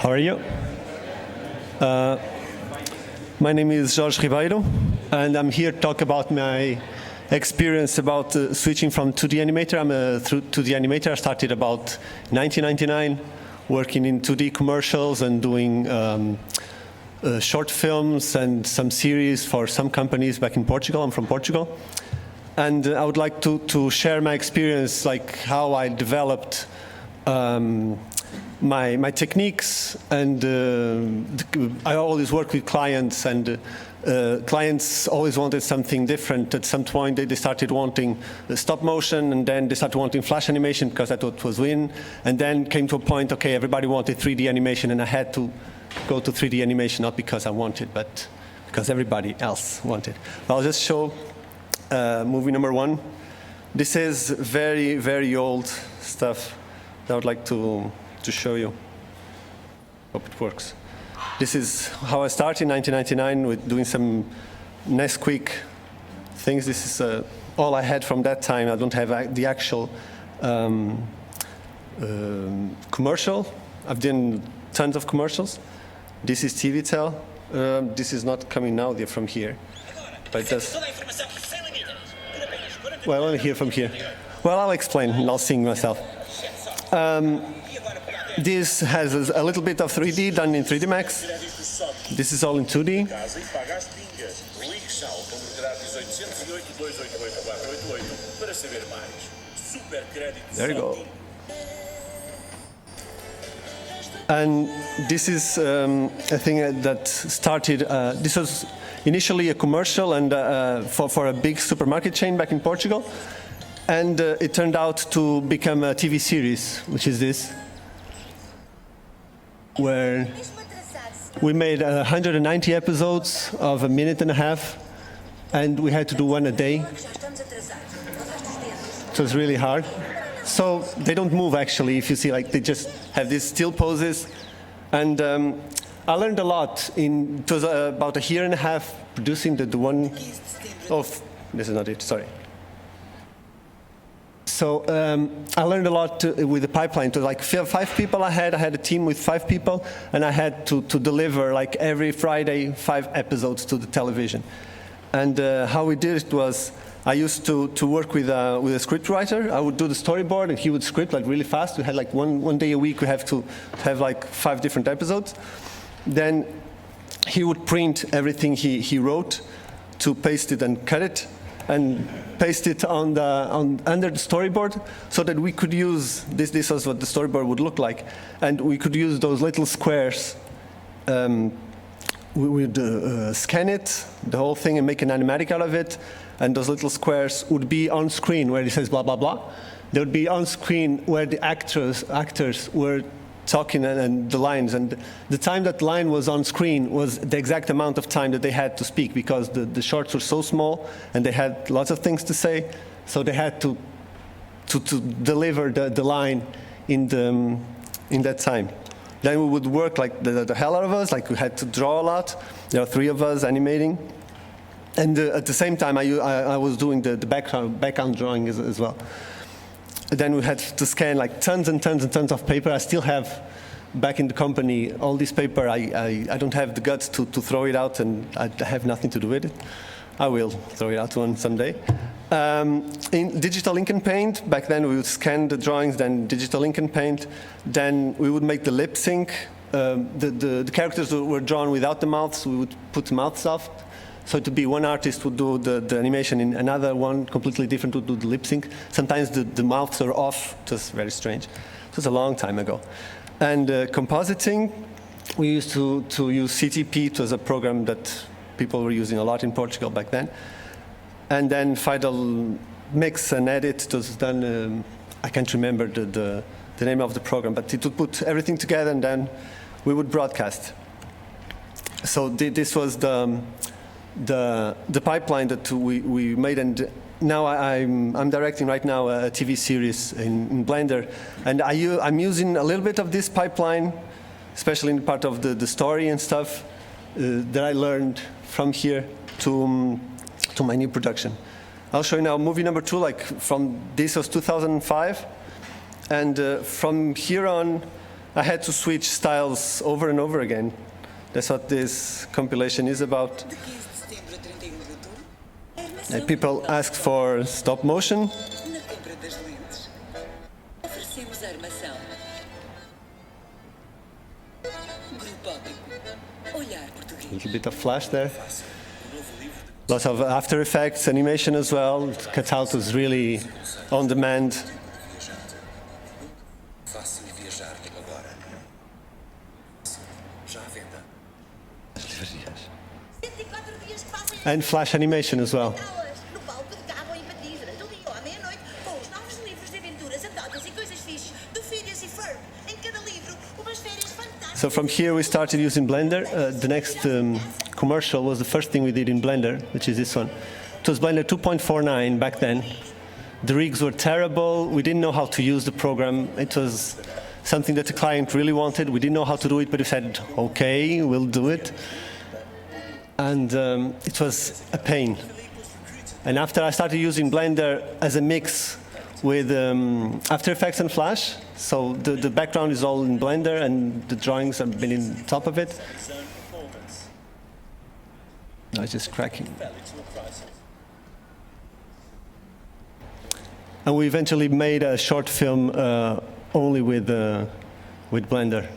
How are you? My name is Jorge Ribeiro, and I'm here to talk about my experience about switching from 2D animator. I'm a 2D animator. I started about 1999, working in 2D commercials and doing short films and some series for some companies back in Portugal. I'm from Portugal. And I would like to share my experience, like how I developed my techniques, and I always work with clients, and clients always wanted something different. At some point they started wanting stop motion, and then they started wanting flash animation because I thought it was in, and then came to a point, okay, everybody wanted 3D animation, and I had to go to 3D animation, not because I wanted, but because everybody else wanted. I'll just show movie number one. This is very, very old stuff that I would like to show you. Hope it works. This is how I started in 1999 with doing some nice quick things. This is all I had from that time. I don't have the actual commercial. I've done tons of commercials. This is TVtel. This is not coming now from here, but it does. Well, only here from here. Well, I'll explain and I'll sing myself. This has a little bit of 3D done in 3D Max. This is all in 2D. There you go. And this is a thing that started, this was initially a commercial and for a big supermarket chain back in Portugal. And it turned out to become a TV series, which is this, where we made 190 episodes of a minute and a half, and we had to do one a day. So it's really hard. So they don't move, actually, if you see, like, they just have these still poses. And I learned a lot. It was about a year and a half producing the one. Oh, this is not it, sorry. So I learned a lot with the pipeline. To like 5 people I had a team with 5 people, and I had to deliver like every Friday 5 episodes to the television. And how we did it was, I used to work with a script writer. I would do the storyboard, and he would script like really fast. We had like one day a week. We have to have like 5 different episodes. Then he would print everything he wrote, to paste it and cut it, and paste it under the storyboard, so that we could use this. This was what the storyboard would look like, and we could use those little squares. We would scan it, the whole thing, and make an animatic out of it. And those little squares would be on screen where it says blah blah blah. They would be on screen where the actors were talking and the lines, and the time that line was on screen was the exact amount of time that they had to speak, because the shorts were so small and they had lots of things to say, so they had to deliver the line in that time. Then we would work like the hell out of us, like we had to draw a lot. There are 3 of us animating, and at the same time I was doing the background drawing as well. Then we had to scan like tons and tons and tons of paper. I still have back in the company all this paper. I don't have the guts to throw it out, and I have nothing to do with it. I will throw it out one someday. In digital ink and paint, back then we would scan the drawings, then digital ink and paint. Then we would make the lip sync. The characters were drawn without the mouths. We would put mouths off. So to be one artist would do the animation, and another one completely different would do the lip sync. Sometimes the mouths are off. It was very strange. It was a long time ago. And compositing, we used to use Cintiq. It was a program that people were using a lot in Portugal back then. And then final mix and edit. It was done, I can't remember the name of the program, but it would put everything together, and then we would broadcast. So this was the pipeline that we made, and now I'm directing right now a TV series in Blender, and I'm using a little bit of this pipeline, especially in the part of the story and stuff that I learned from here to my new production. I'll show you now movie number 2. Like this was 2005, and from here on, I had to switch styles over and over again. That's what this compilation is about. And people ask for stop motion. A little bit of flash there. Lots of After Effects, animation as well. Cutout was really on demand. And flash animation as well. So from here we started using Blender. The next commercial was the first thing we did in Blender, which is this one. It was Blender 2.49 back then. The rigs were terrible. We didn't know how to use the program. It was something that the client really wanted. We didn't know how to do it, but we said, okay, we'll do it. And it was a pain. And after I started using Blender as a mix with After Effects and Flash, so the background is all in Blender and the drawings have been in top of it. No, it's just cracking. And we eventually made a short film only with Blender.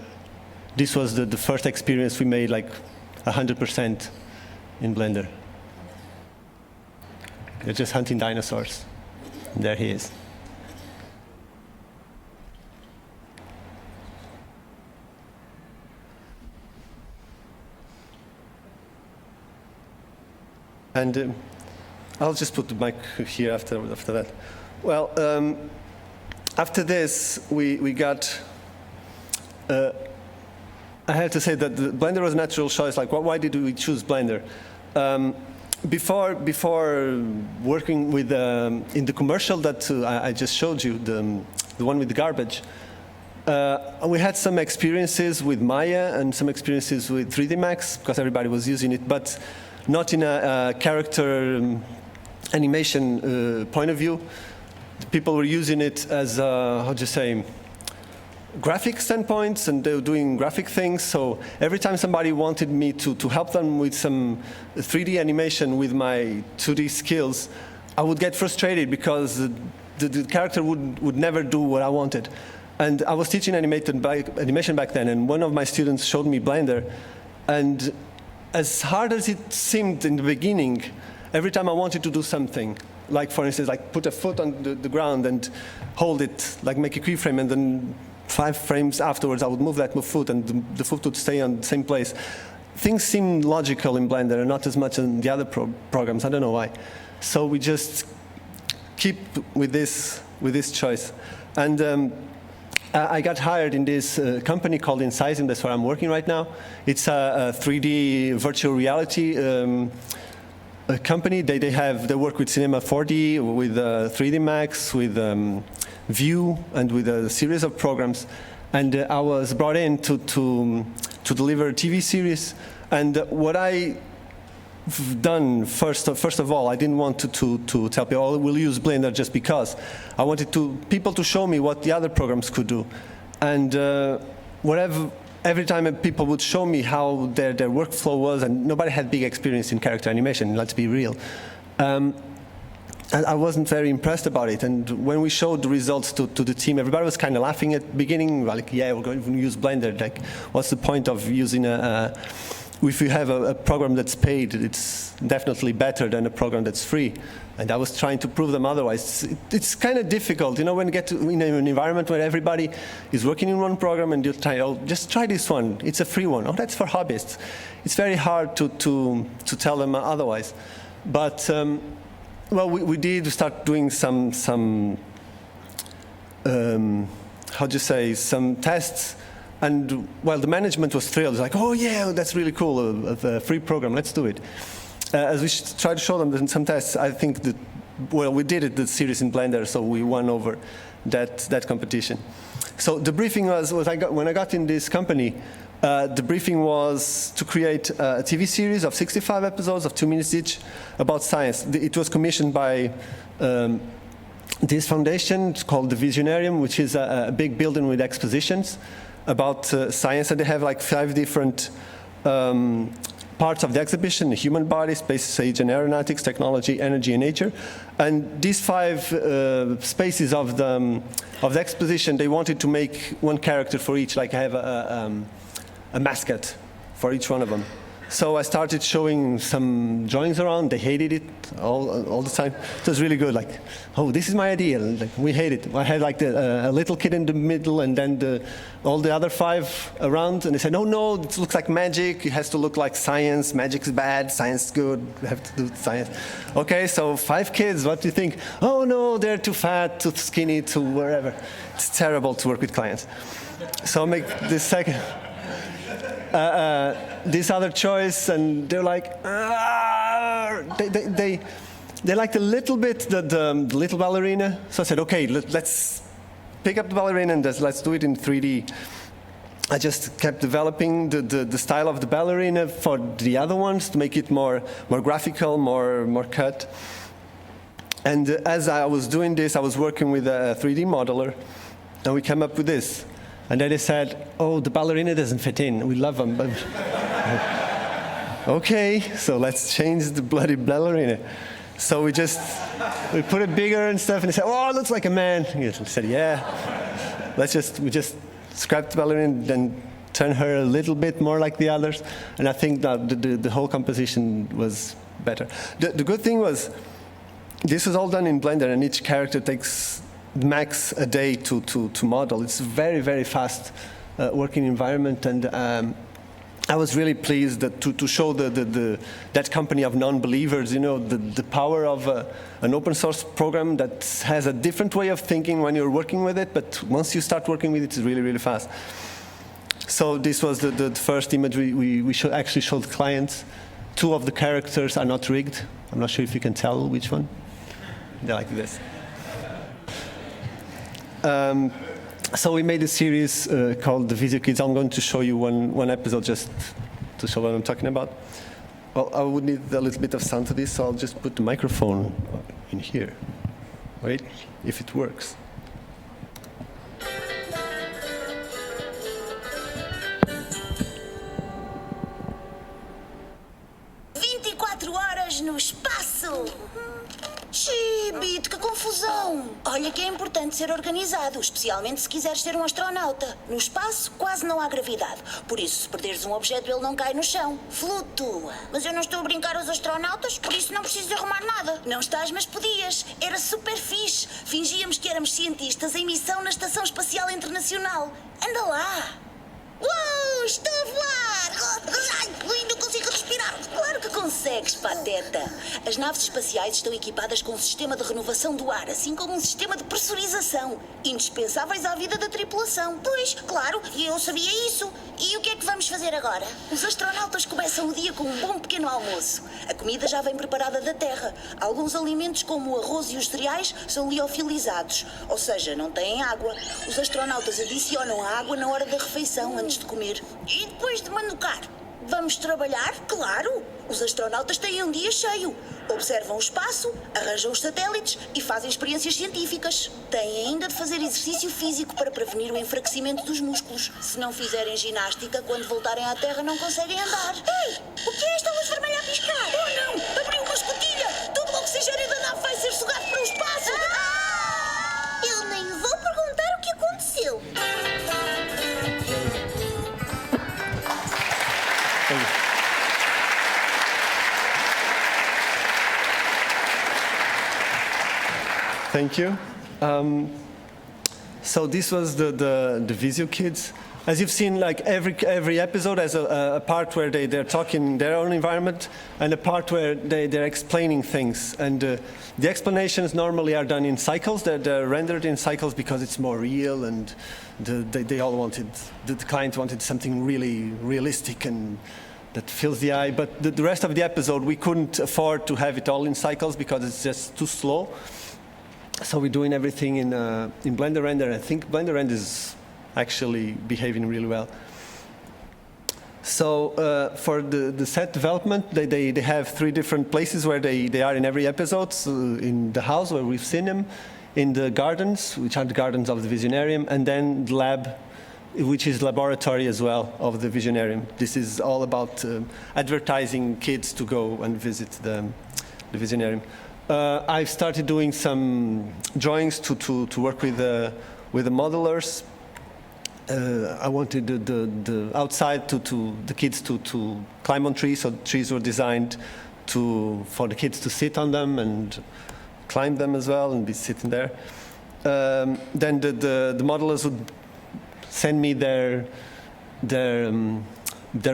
This was the first experience we made like 100% in Blender. They're just hunting dinosaurs. And there he is. And I'll just put the mic here after that. Well, after this, we got. I had to say that the Blender was a natural choice. Like, why did we choose Blender? Before working with in the commercial that I just showed you, the one with the garbage, we had some experiences with Maya and some experiences with 3D Max because everybody was using it, but not in a character animation point of view. People were using it as how do you say, graphic standpoints, and they were doing graphic things. So every time somebody wanted me to help them with some 3D animation with my 2D skills, I would get frustrated because the character would never do what I wanted. And I was teaching animation back then, and one of my students showed me Blender. And as hard as it seemed in the beginning, every time I wanted to do something, like for instance, like put a foot on the ground and hold it, like make a keyframe, and then 5 frames afterwards I would move that foot and the foot would stay on the same place. Things seem logical in Blender and not as much in the other programs. I don't know why. So we just keep with this choice. And I got hired in this company called Incisum. That's where I'm working right now. It's a 3D virtual reality a company. They work with Cinema 4D, with 3D Max, with View, and with a series of programs. And I was brought in to deliver a TV series. And what I've done first of all, I didn't want to tell people, oh, we'll use Blender just because. I wanted people to show me what the other programs could do. And every time people would show me how their workflow was, and nobody had big experience in character animation, let's be real. I wasn't very impressed about it. And when we showed the results to the team, everybody was kind of laughing at the beginning, like, yeah, we're going to use Blender. Like, what's the point of using if you have a program that's paid, it's definitely better than a program that's free. And I was trying to prove them otherwise. It's kind of difficult, you know, when you get in an environment where everybody is working in one program and you try, oh, just try this one. It's a free one. Oh, that's for hobbyists. It's very hard to tell them otherwise. But well, we did start doing some how do you say, some tests. And well, the management was thrilled. It's like, oh yeah, that's really cool, a free program, let's do it. As we tried to show them some tests, I think that, well, we did the series in Blender, so we won over that competition. So the briefing was when I got in this company, the briefing was to create a TV series of 65 episodes of 2 minutes each about science. It was commissioned by this foundation. It's called the Visionarium, which is a big building with expositions. about science, and they have like 5 different parts of the exhibition: the human body, space, age and aeronautics, technology, energy and nature. And these 5 spaces of the exposition, they wanted to make one character for each, like have a mascot for each one of them. So I started showing some drawings around. They hated it all the time. It was really good. Like, oh, this is my idea. Like, we hate it. I had like a little kid in the middle, and then all the other 5 around. And they said, no, it looks like magic. It has to look like science. Magic's bad. Science is good. We have to do science. Okay, so 5 kids. What do you think? Oh no, they're too fat, too skinny, too wherever. It's terrible to work with clients. So I'll make this second. This other choice, and they're like, they liked a little bit the little ballerina. So I said, okay, let's pick up the ballerina and let's do it in 3D. I just kept developing the style of the ballerina for the other ones to make it more graphical, more cut. And as I was doing this, I was working with a 3D modeler, and we came up with this. And then they said, oh, the ballerina doesn't fit in. We love them. But okay, so let's change the bloody ballerina. So we put it bigger and stuff, and they said, oh, it looks like a man. And I said, yeah. We just scrapped the ballerina, then turn her a little bit more like the others. And I think that the whole composition was better. The good thing was, this was all done in Blender, and each character takes max a day to model. It's a very, very fast working environment, and I was really pleased to show that company of non-believers, the power of an open source program that has a different way of thinking when you're working with it, but once you start working with it, it's really, really fast. So this was the first image we actually showed clients. 2 of the characters are not rigged. I'm not sure if you can tell which one. They're like this. So we made a series called the Vis Kids. I'm going to show you one episode just to show what I'm talking about. Well, I would need a little bit of sound to this, so I'll just put the microphone in here. Wait, if it works. 24 horas no espaço! Chibit, que confusão! Olha que é importante ser organizado, especialmente se quiseres ser um astronauta. No espaço, quase não há gravidade. Por isso, se perderes um objeto, ele não cai no chão. Flutua. Mas eu não estou a brincar aos astronautas, por isso não preciso arrumar nada. Não estás, mas podias. Era super fixe. Fingíamos que éramos cientistas em missão na Estação Espacial Internacional. Anda lá! Uou, estou a voar! Ai, não consigo respirar! Claro que consegues, pateta! As naves espaciais estão equipadas com um sistema de renovação do ar, assim como um sistema de pressurização, indispensáveis à vida da tripulação. Pois, claro, eu sabia isso. E o que é que vamos fazer agora? Os astronautas começam o dia com um bom pequeno almoço. A comida já vem preparada da Terra. Alguns alimentos, como o arroz e os cereais, são liofilizados, ou seja, não têm água. Os astronautas adicionam a água na hora da refeição, antes de comer. E depois de manucar? Vamos trabalhar? Claro! Os astronautas têm um dia cheio. Observam o espaço, arranjam os satélites e fazem experiências científicas. Têm ainda de fazer exercício físico para prevenir o enfraquecimento dos músculos. Se não fizerem ginástica, quando voltarem à Terra não conseguem andar. Ei! O que é esta luz vermelha a piscar? Oh não! Abriu uma escotilha! Todo o oxigênio da nave vai ser sugado para o espaço! Eu nem vou perguntar o que aconteceu. Thank you. So this was the Vis Kids. As you've seen, like every episode has a part where they're talking in their own environment and a part where they're explaining things. And the explanations normally are done in cycles. They're rendered in cycles because it's more real, and they all wanted, the client wanted something really realistic and that fills the eye. But the rest of the episode, we couldn't afford to have it all in cycles because it's just too slow. So we're doing everything in Blender Render. I think Blender Render is actually behaving really well. So for the set development, they have 3 different places where they are in every episode. So in the house where we've seen them, in the gardens, which are the gardens of the Visionarium, and then the lab which is laboratory as well of the Visionarium. This is all about advertising kids to go and visit the Visionarium. I've started doing some drawings to work with the modelers. I wanted the outside to the kids to climb on trees, so trees were designed for the kids to sit on them and climb them as well and be sitting there. Then the modelers would send me their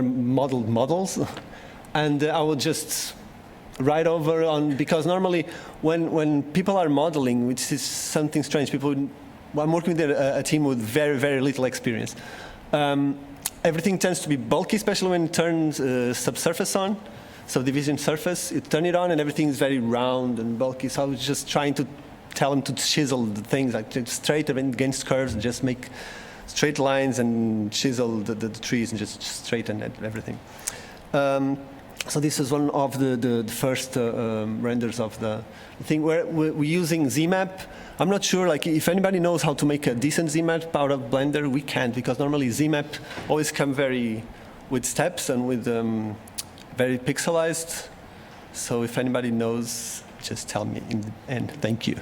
modeled models, and I would just write over on, because normally when people are modeling, which is something strange, I'm working with a team with very, very little experience. Everything tends to be bulky, especially when it turns subsurface on. Subdivision surface, you turn it on and everything is very round and bulky. So I was just trying to tell them to chisel the things, like just straight against curves and just make straight lines and chisel the trees and just straighten everything. So this is one of the first renders of the thing. We're using ZMap. I'm not sure, like, if anybody knows how to make a decent ZMap out of Blender. We can't, because normally ZMap always come with steps and with very pixelized. So if anybody knows, just tell me in the end. Thank you.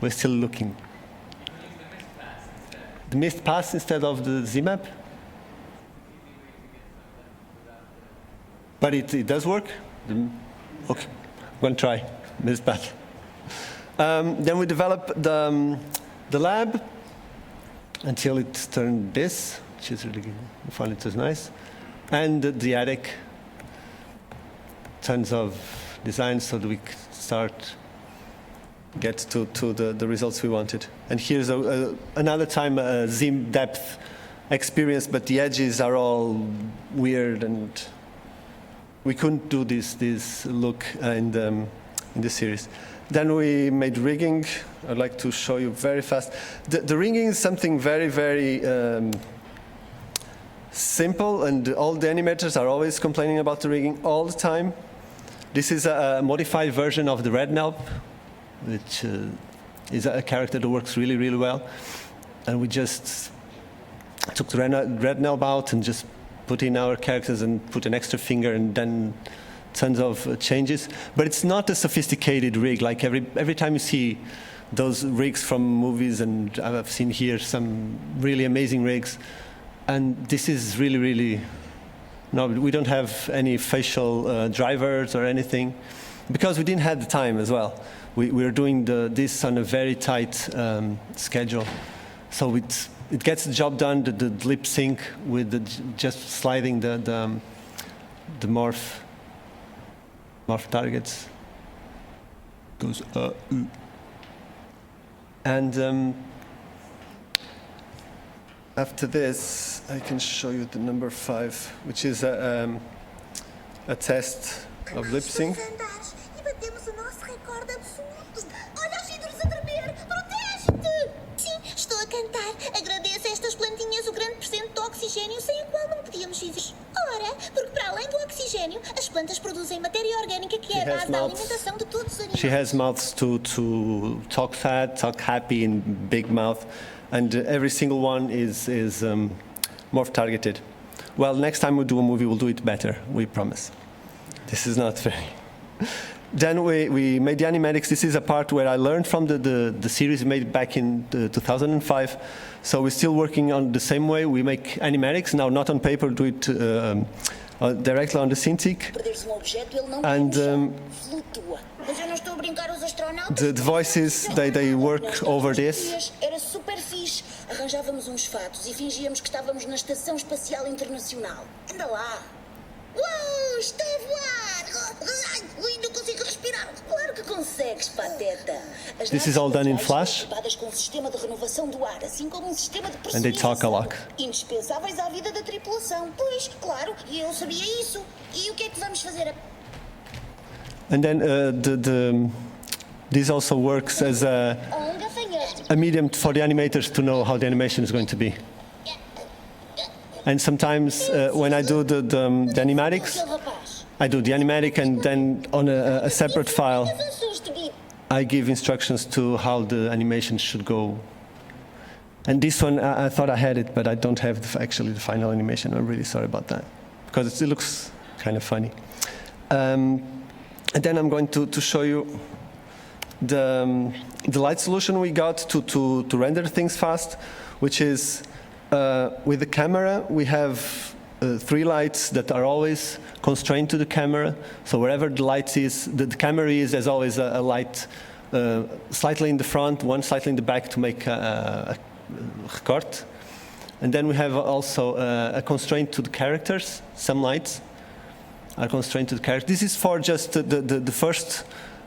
We're still looking. The mist pass instead of the ZMap? But it does work? Okay, I'm going to try mist path. Then we develop the lab until it turned this, which is really good. I found it was nice. And the attic. Tons of designs so that we get to the results we wanted. And here's another time a zoom depth experience, but the edges are all weird, and we couldn't do this look in the series. Then we made rigging. I'd like to show you very fast. The rigging is something very, very simple, and all the animators are always complaining about the rigging all the time. This is a modified version of the red nelp, which is a character that works really, really well. And we just took the red nelp out and just put in our characters and put an extra finger and then tons of changes. But it's not a sophisticated rig. Like every time you see those rigs from movies, and I've seen here some really amazing rigs, and this is really, really, no, we don't have any facial drivers or anything, because we didn't have the time as well. We were doing this on a very tight schedule. So it gets the job done, the lip sync with just sliding the morph targets. Goes and after this, I can show you the number 5, which is a test of lip sync. Estou a cantar. Agradeço a estas plantinhas o grande percento de oxigênio sem o qual não podíamos viver. Ora, porque para além do oxigênio, as plantas produzem matéria orgânica que é a base da alimentação de todos os animais. She has mouths to talk fat, talk happy, in big mouth, and every single one is morph targeted. Well, next time we do a movie, we'll do it better. We promise. This is not very. Then we made the animatics. This is a part where I learned from the series made back in 2005. So we're still working on the same way. We make animatics, now not on paper, do it directly on the Cintiq. And the voices, they work over this. Era super fixe. Arranjávamos uns fatos e fingíamos que estávamos na Estação Espacial Internacional. Anda lá. Uau, estou a voar! Ai, não consigo respirar. Claro que consegues, pateta. This is all done in Flash. Com um sistema de renovação do ar, assim como um sistema de And they talk a lot. Indispensáveis à vida da tripulação. Pois, claro, e eu sabia isso. E o que é que vamos fazer? And then this also works as a medium for the animators to know how the animation is going to be. And sometimes when I do the animatics, I do the animatic, and then on a separate file, I give instructions to how the animation should go. And this one, I thought I had it, but I don't have actually the final animation. I'm really sorry about that, because it still looks kind of funny. And then I'm going to show you the light solution we got to render things fast, which is with the camera, we have 3 lights that are always constrained to the camera. So wherever the light is, the camera is, there's always a light slightly in the front, one slightly in the back to make a record. And then we have also a constraint to the characters. Some lights are constrained to the characters. This is for just the first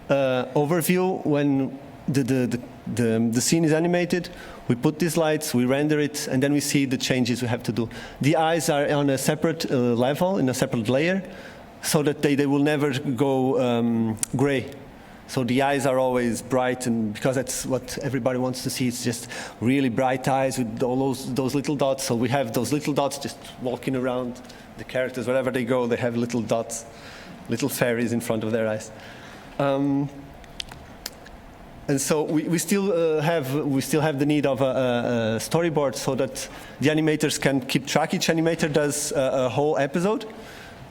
overview when the scene is animated. We put these lights, we render it, and then we see the changes we have to do. The eyes are on a separate level, in a separate layer, so that they will never go gray. So the eyes are always bright, and because that's what everybody wants to see. It's just really bright eyes with all those little dots. So we have those little dots just walking around the characters. Wherever they go, they have little dots, little fairies in front of their eyes. And so we still have the need of a storyboard so that the animators can keep track. Each animator does a whole episode.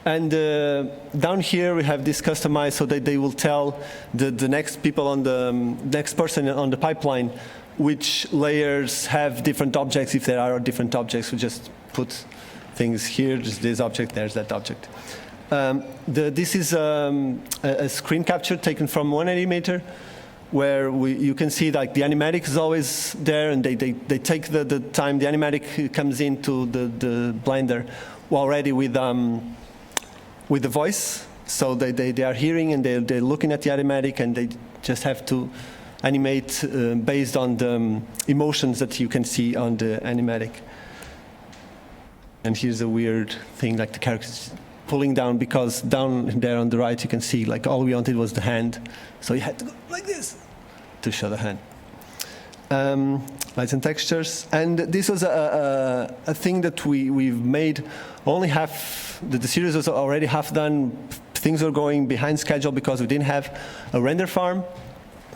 And down here we have this customized so that they will tell the next people on the next person on the pipeline which layers have different objects. If there are different objects, we just put things here. Just this object, there's that object. This is a screen capture taken from one animator, where you can see like the animatic is always there, and they take the time the animatic comes into the Blender already with the voice. So they are hearing and they're looking at the animatic, and they just have to animate based on the emotions that you can see on the animatic. And here's a weird thing, like the characters pulling down, because down there on the right you can see like all we wanted was the hand, so you had to go like this to show the hand. Lights and textures, and this was a thing that we've made only half. The series was already half done. Things were going behind schedule because we didn't have a render farm.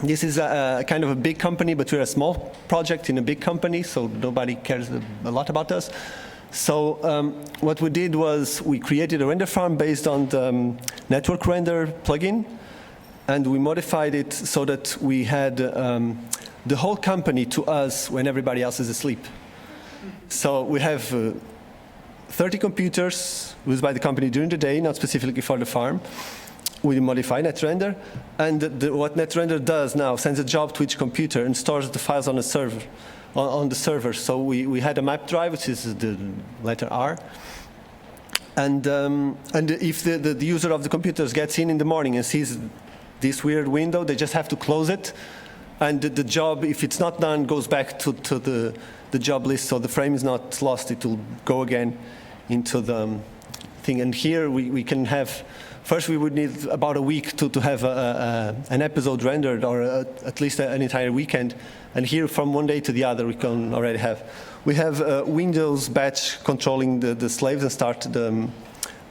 This is a kind of a big company, but we're a small project in a big company, so nobody cares a lot about us. So what we did was we created a render farm based on the network render plugin, and we modified it so that we had the whole company to us when everybody else is asleep. So we have 30 computers used by the company during the day, not specifically for the farm. We modify NetRender, and what NetRender does now, sends a job to each computer and stores the files on a server. On the server. So we had a map drive, which is the letter R. And if the user of the computers gets in the morning and sees this weird window, they just have to close it. And the job, if it's not done, goes back to the job list. So the frame is not lost. It will go again into the thing. And here we can have, first we would need about a week to have an episode rendered, or at least an entire weekend. And here, from one day to the other, we can already have. We have Windows batch controlling the slaves and start the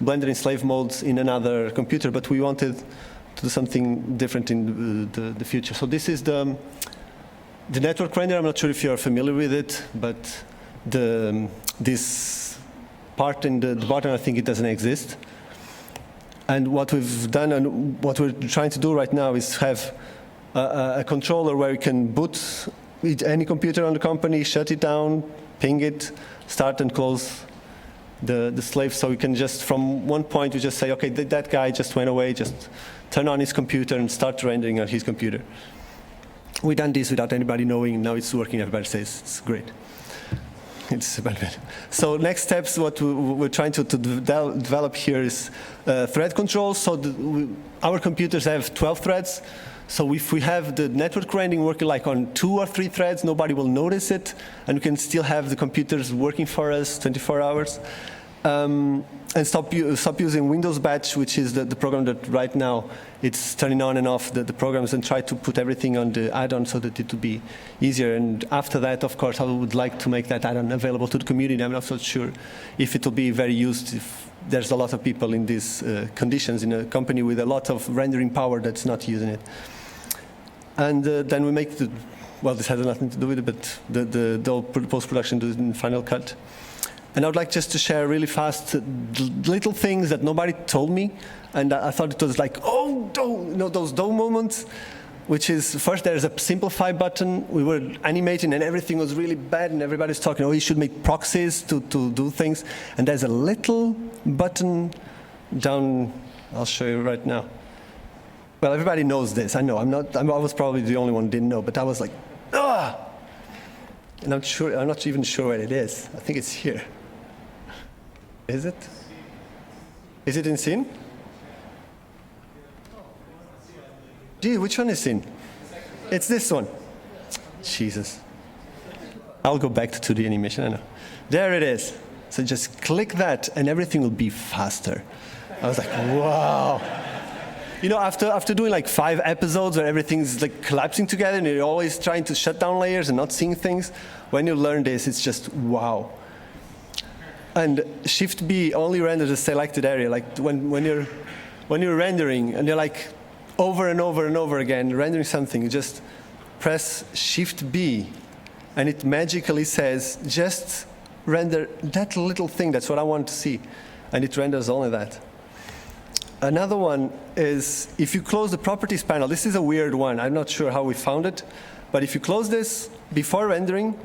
Blender in slave modes in another computer, but we wanted to do something different in the future. So this is the network render. I'm not sure if you're familiar with it, but this part in the bottom, I think it doesn't exist. And what we've done and what we're trying to do right now is have a controller where you can boot any computer on the company, shut it down, ping it, start and close the slave. So we can just, from one point, we just say, okay, that guy just went away, just turn on his computer and start rendering on his computer. We've done this without anybody knowing, and now it's working. Everybody says it's great. It's about it. So next steps, what we're trying to develop here is thread control. So our computers have 12 threads. So if we have the network rendering working like on 2 or 3 threads, nobody will notice it, and we can still have the computers working for us 24 hours. And stop using Windows Batch, which is the program that right now it's turning on and off the programs, and try to put everything on the add-on so that it would be easier. And after that, of course, I would like to make that add-on available to the community. I'm not so sure if it will be very used if there's a lot of people in these conditions in a company with a lot of rendering power that's not using it. And then we make the, well, this has nothing to do with it, but the whole post-production do it in Final Cut. And I would like just to share really fast little things that nobody told me. And I thought it was like, oh, those dome moments, which is, first there's a simplify button. We were animating and everything was really bad and everybody's talking, oh, you should make proxies to do things. And there's a little button down, I'll show you right now. Well, everybody knows this, I know. I was probably the only one who didn't know, but I was like, ah! And I'm not even sure where it is. I think it's here. Is it? Is it in scene? Gee, which one is in? It's this one. Jesus. I'll go back to 2D animation, I know. There it is. So just click that and everything will be faster. I was like, wow. You know, after doing like 5 episodes where everything's like collapsing together and you're always trying to shut down layers and not seeing things, when you learn this, it's just wow. And Shift B only renders a selected area. Like when you're rendering and you're like over and over and over again rendering something, you just press Shift B and it magically says, just render that little thing, that's what I want to see. And it renders only that. Another one is, if you close the properties panel, this is a weird one, I'm not sure how we found it, but if you close this before rendering,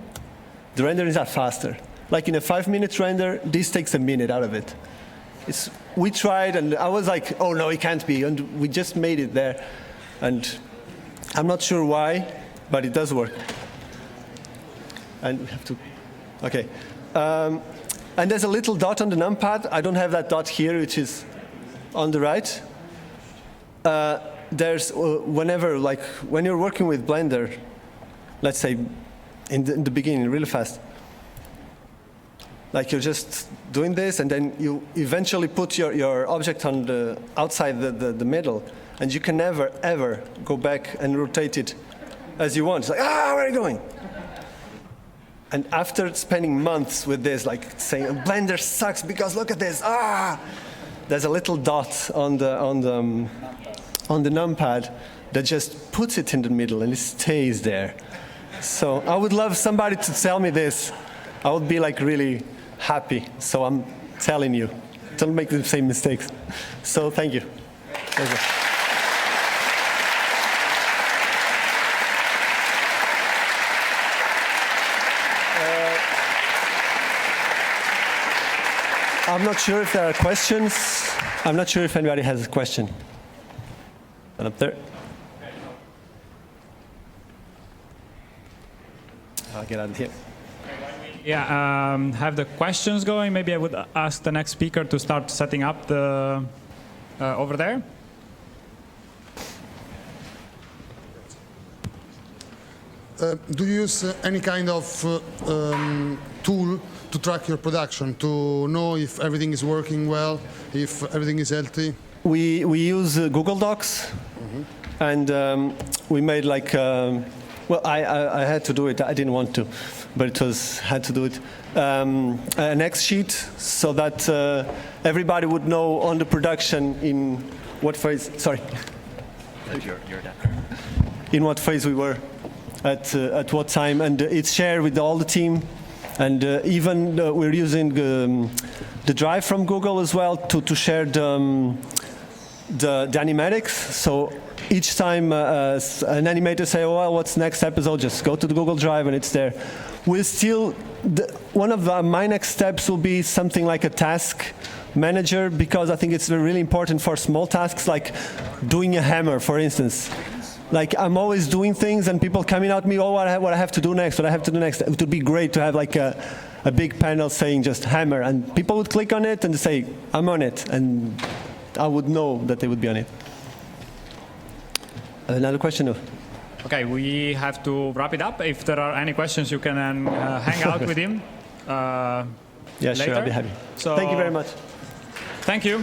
the renderings are faster. Like in a 5-minute render, this takes a minute out of it. We tried, and I was like, oh no, it can't be, and we just made it there. And I'm not sure why, but it does work. And we have to, okay. And there's a little dot on the numpad. I don't have that dot here, which is on the right. There's whenever, like, when you're working with Blender, let's say in the beginning, really fast, like you're just doing this, and then you eventually put your object on the outside the middle, and you can never, ever go back and rotate it as you want. It's like, ah, where are you going? And after spending months with this, like saying, Blender sucks because look at this, ah! There's a little dot on the numpad that just puts it in the middle and it stays there. So I would love somebody to tell me this. I would be like really happy. So I'm telling you, don't make the same mistakes. So thank you. Thank you. I'm not sure if there are questions. I'm not sure if anybody has a question. One up there. I'll get out of here. Yeah, have the questions going. Maybe I would ask the next speaker to start setting up the over there. Do you use any kind of tool to track your production, to know if everything is working well, if everything is healthy? We use Google Docs, and we made like, well, I had to do it. I didn't want to, but it was had to do it. An X sheet so that everybody would know on the production in what phase. Sorry. In what phase we were, at what time, and it's shared with all the team. And even we're using the drive from Google as well to share the animatics. So each time an animator say, oh, well, what's next episode? Just go to the Google Drive and it's there. We'll still, one of my next steps will be something like a task manager, because I think it's really important for small tasks like doing a hammer, for instance. Like I'm always doing things and people coming at me, oh, what I have to do next, what I have to do next. It would be great to have like a big panel saying just hammer, and people would click on it and say, I'm on it, and I would know that they would be on it. Another question? Okay, we have to wrap it up. If there are any questions, you can hang out with him yeah, later. sure, I'll be happy. So, thank you very much. Thank you.